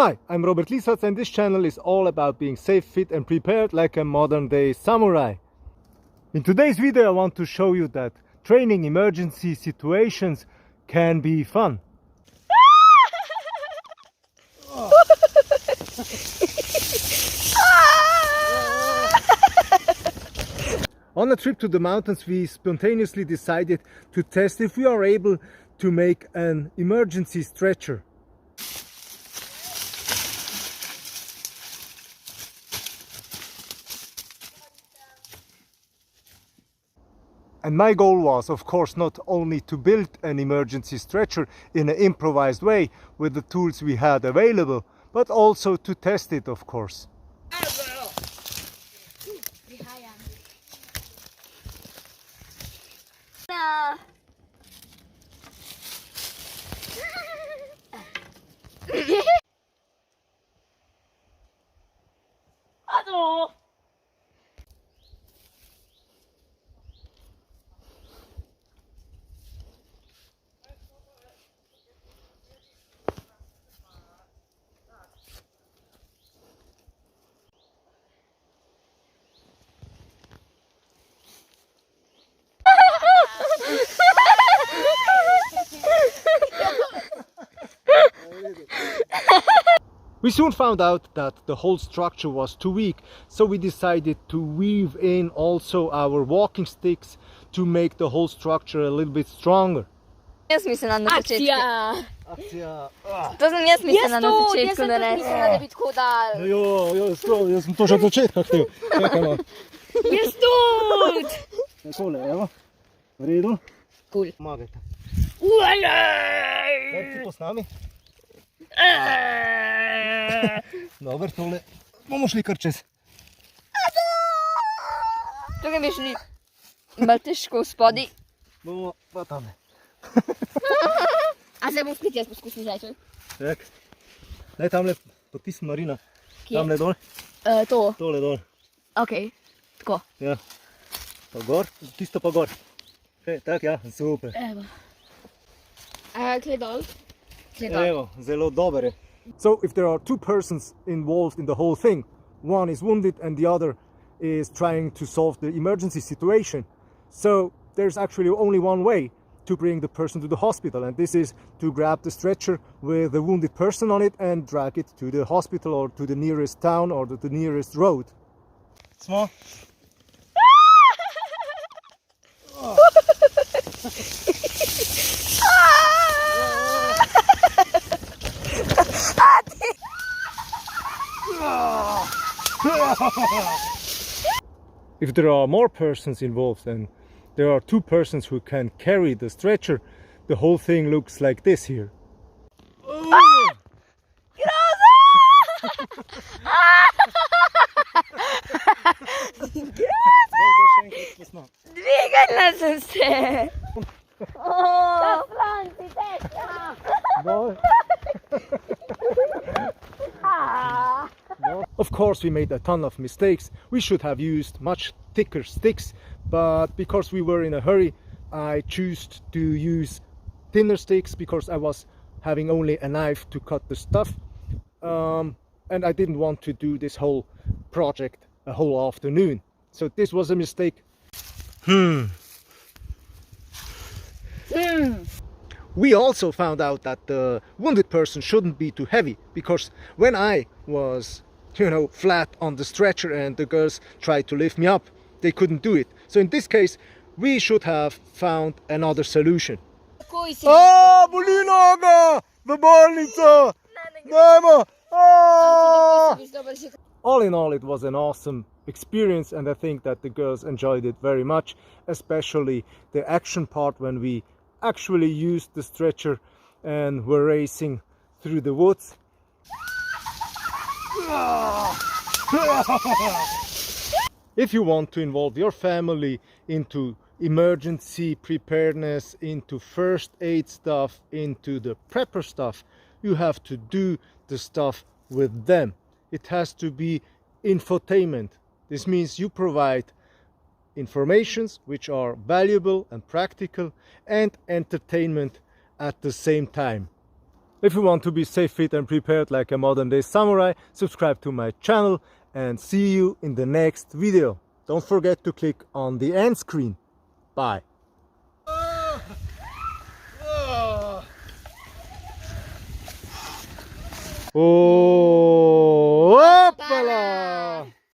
Hi, I'm Robert Lisac and this channel is all about being safe, fit and prepared like a modern day samurai. In today's video I want to show you that training emergency situations can be fun. On a trip to the mountains we spontaneously decided to test if we are able to make an emergency stretcher. And my goal was, of course, not only to build an emergency stretcher in an improvised way with the tools we had available, but also to test it, of course. We soon found out that the whole structure was too weak, so we decided to weave in also our walking sticks to make the whole structure a little bit stronger. Nesmisleno na začetku. Akcija! To sem jaz mislila na začetku narediti. Mislila, da bi tako dal. Jaz sem to že od začetka hotel. Čakaj malo. Jaz tudi! Takole, evo. V redu. Cool. Pomagajte. Ujaj! Daj si to s nami. Dobro, tole bomo šli kar čez. Tukaj bi šli malo težko spodaj. Bomo pa tame. A zdaj bom spet jaz poskusil zajčati. Tak. Daj tamle potisni Marina. Kje? Tamle dol. To. Tole dol. Okej. Tako. Ja. Pa gor, tisto pa gor. Tak, ja, super. Evo. Kje dol? Kje dol? Evo, zelo dober je. So, if there are two persons involved in the whole thing, one is wounded and the other is trying to solve the emergency situation. So, there's actually only one way to bring the person to the hospital, and this is to grab the stretcher with the wounded person on it and drag it to the hospital or to the nearest town or to the nearest road. Small. If there are more persons involved and there are two persons who can carry the stretcher, the whole thing looks like this here. Dvignila sem se. Of course, we made a ton of mistakes. We should have used much thicker sticks, but because we were in a hurry, I chose to use thinner sticks because I was having only a knife to cut the stuff. And I didn't want to do this whole project a whole afternoon. So this was a mistake. We also found out that the wounded person shouldn't be too heavy, because when I was, flat on the stretcher and the girls tried to lift me up, they couldn't do it. So in this case, we should have found another solution. Boli noga! V bolnico! Dajmo! All in all, it was an awesome experience, and I think that the girls enjoyed it very much, especially the action part when we actually used the stretcher and were racing through the woods. If you want to involve your family into emergency preparedness, into first aid stuff, into the prepper stuff, you have to do the stuff with them. It has to be infotainment. This means you provide informations which are valuable and practical and entertainment at the same time. If you want to be safe, fit and prepared like a modern day samurai, subscribe to my channel and see you in the next video. Don't forget to click on the end screen. Bye. Oh.